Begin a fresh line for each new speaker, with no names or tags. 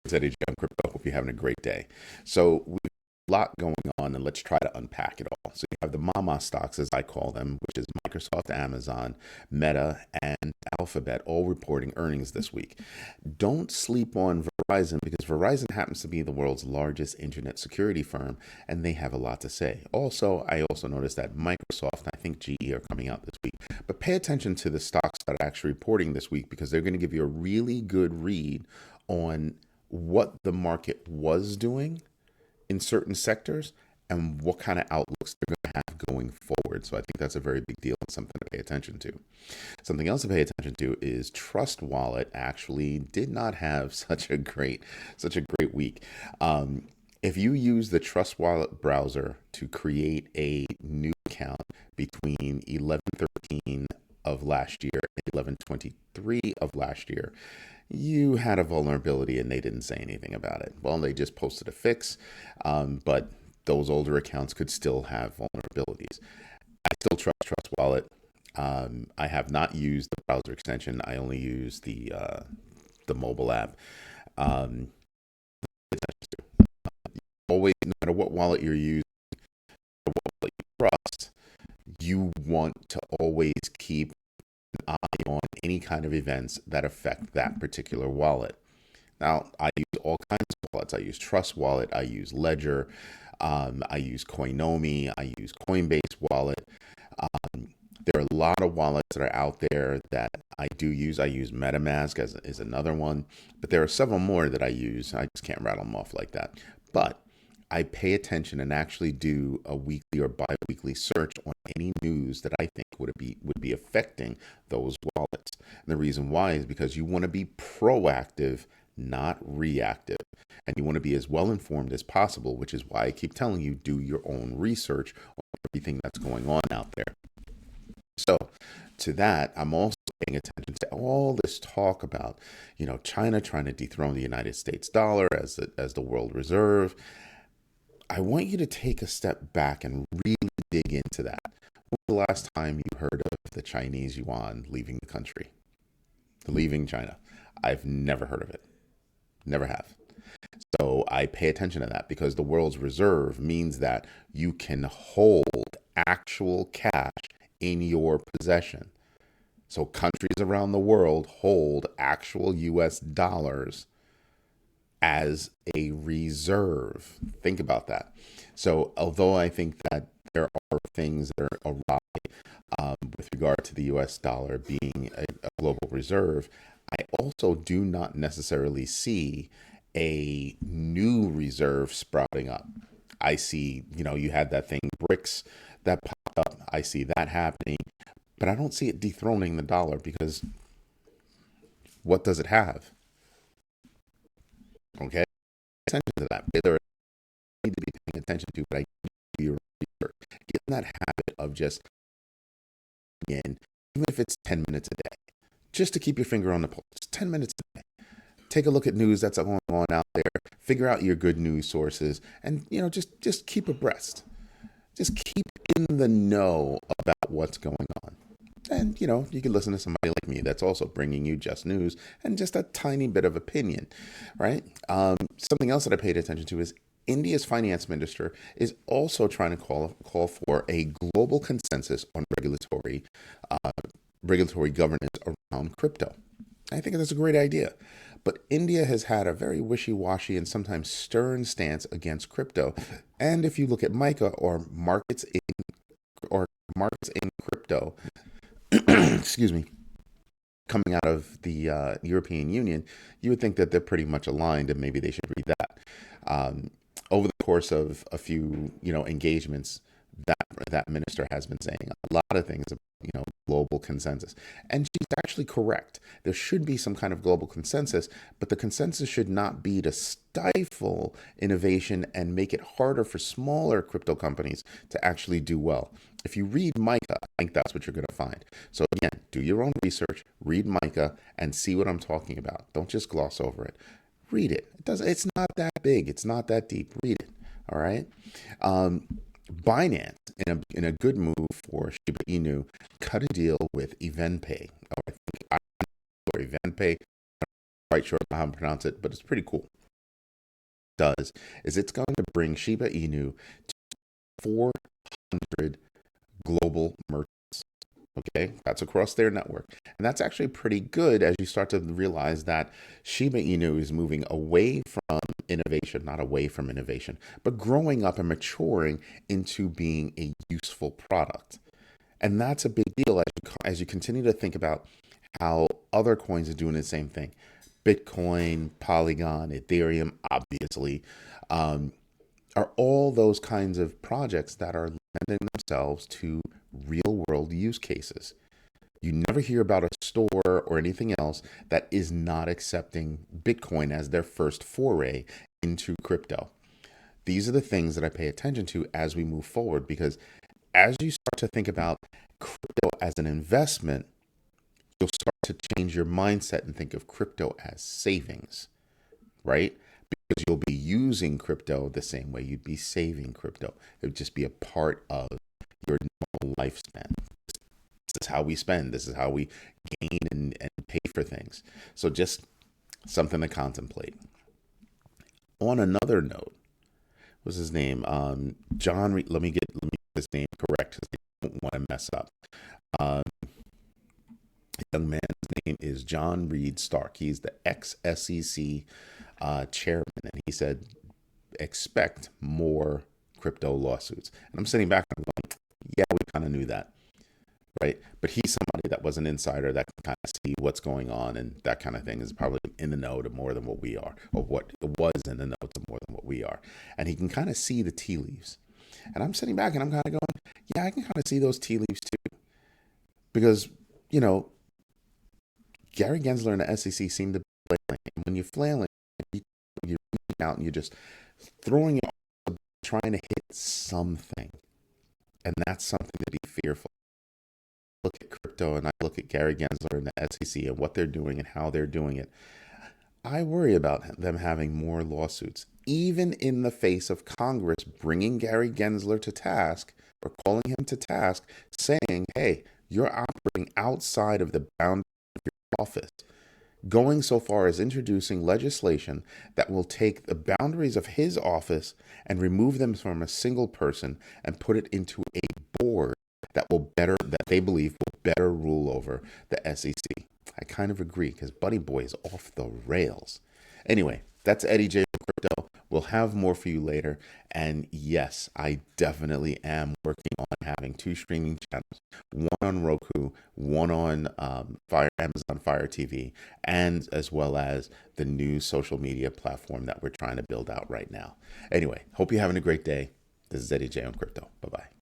Said AJ on Crypto. Hope you're having a great day. So we've got a lot going on, and let's try to unpack it all. So you have the mama stocks, as I call them, which is Microsoft, Amazon, Meta, and Alphabet, all reporting earnings this week. Don't sleep on Verizon because Verizon happens to be the world's largest internet security firm, and they have a lot to say. Also, I also noticed that Microsoft, and I think GE are coming out this week, but pay attention to the stocks that are actually reporting this week because they're going to give you a really good read on what the market was doing in certain sectors and what kind of outlooks they're going to have going forward. So I think that's a very big deal and something to pay attention to. Something else to pay attention to is Trust Wallet actually did not have such a great week. If you use the Trust Wallet browser to create a new account between 11/13 of last year and 11/23 of last year, you had a vulnerability and they didn't say anything about it. Well, they just posted a fix, but those older accounts could still have vulnerabilities. I still trust Trust Wallet. I have not used the browser extension. I only use the mobile app. Um, Always, no matter what wallet you're using, or what wallet you trust, you want to always keep an eye on any kind of events that affect that particular wallet. Now, I use all kinds of wallets. I use Trust Wallet. I use Ledger. I use Coinomi. I use Coinbase Wallet. There are a lot of wallets that are out there that I do use. I use MetaMask as is another one, but there are several more that I use. I just can't rattle them off like that. But I pay attention and actually do a weekly or bi-weekly search on any news that I think would be affecting those wallets. And the reason why is because you want to be proactive, not reactive. And you want to be as well informed as possible, which is why I keep telling you do your own research on everything that's going on out there. So, to that, I'm also paying attention to all this talk about, China trying to dethrone the United States dollar as the world reserve. I want you to take a step back and really dig into that. When was the last time you heard of the Chinese yuan leaving the country, leaving China? I've never heard of it. Never have. So I pay attention to that because the world's reserve means that you can hold actual cash in your possession. So countries around the world hold actual US dollars as a reserve. Think about that. So although I think that there are things that are awry with regard to the US dollar being a global reserve, I also do not necessarily see a new reserve sprouting up. I see, you had that thing BRICS that popped up. I see that happening, but I don't see it dethroning the dollar because what does it have? Okay, attention to that. There need to be paying attention to, but I do your research. Get in that habit of just again, even if it's 10 minutes a day, just to keep your finger on the pulse. 10 minutes a day. Take a look at news that's going on out there. Figure out your good news sources, and just keep abreast. Just keep in the know about what's going on. And you can listen to somebody like me that's also bringing you just news and just a tiny bit of opinion, right? Something else that I paid attention to is India's finance minister is also trying to call for a global consensus on uh, regulatory governance around crypto. I think that's a great idea. But India has had a very wishy-washy and sometimes stern stance against crypto. And if you look at MICA or markets in crypto, excuse me, coming out of the European Union, you would think that they're pretty much aligned, and maybe they should read that. Um, Over the course of a few, engagements, that minister has been saying a lot of things about, global consensus, and she's actually correct. There should be some kind of global consensus, but the consensus should not be to stifle innovation and make it harder for smaller crypto companies to actually do well. If you read Micah, I think that's what you're going to find. So again, do your own research, read Micah, and see what I'm talking about. Don't just gloss over it. Read it. It's not that big. It's not that deep. Read it. All right. Um, Binance, in a good move for Shiba Inu, cut a deal with EventPay, or I think or EventPay. I'm not quite sure how to pronounce it, but it's pretty cool. does is it's going to bring Shiba Inu to 400 global merchants. Okay, that's across their network. And that's actually pretty good as you start to realize that Shiba Inu is moving away from innovation, not away from innovation, but growing up and maturing into being a useful product. And that's a big deal as you continue to think about how other coins are doing the same thing. Bitcoin, Polygon, Ethereum, obviously, um, are all those kinds of projects that are lending themselves to real world use cases. You never hear about a store or anything else that is not accepting Bitcoin as their first foray into crypto. These are the things that I pay attention to as we move forward because as you start to think about crypto as an investment, you'll start to change your mindset and think of crypto as savings, right? Because you'll be using crypto the same way you'd be saving crypto. It would just be a part of your normal lifespan. This is how we spend. This is how we gain and pay for things. So just something to contemplate. On another note, what's his name? John. Let me get his name correct because I don't want to mess up. Um, the young man's name is John Reed Stark. He's the ex SEC chairman, and he said expect more crypto lawsuits. And I'm sitting back and I'm going, yeah, we kind of knew that, right? But he's somebody that was an insider that can kind of see what's going on and that kind of thing is probably in the know to more than what we are, or what was in the know to more than what we are. And he can kind of see the tea leaves. And I'm sitting back and I'm kind of going, yeah, I can kind of see those tea leaves too. Because, you know, Gary Gensler and the SEC seem to be flailing. And when you're flailing, you're reaching out and you're just throwing it, trying to hit something. And that's something to be fearful. Look at crypto and I look at Gary Gensler and the SEC and what they're doing and how they're doing it. I worry about them having more lawsuits, even in the face of Congress bringing Gary Gensler to task or calling him to task, saying, hey, you're operating outside of the boundaries of your office, going so far as introducing legislation that will take the boundaries of his office and remove them from a single person and put it into a board that they believe will better rule over the SEC. I kind of agree because Buddy Boy is off the rails. Anyway, that's Eddie J from Crypto. We'll have more for you later. And yes, I definitely am working on having two streaming channels, one on Roku, one on Amazon Fire TV, and as well as the new social media platform that we're trying to build out right now. Anyway, hope you're having a great day. This is Eddie J on Crypto. Bye-bye.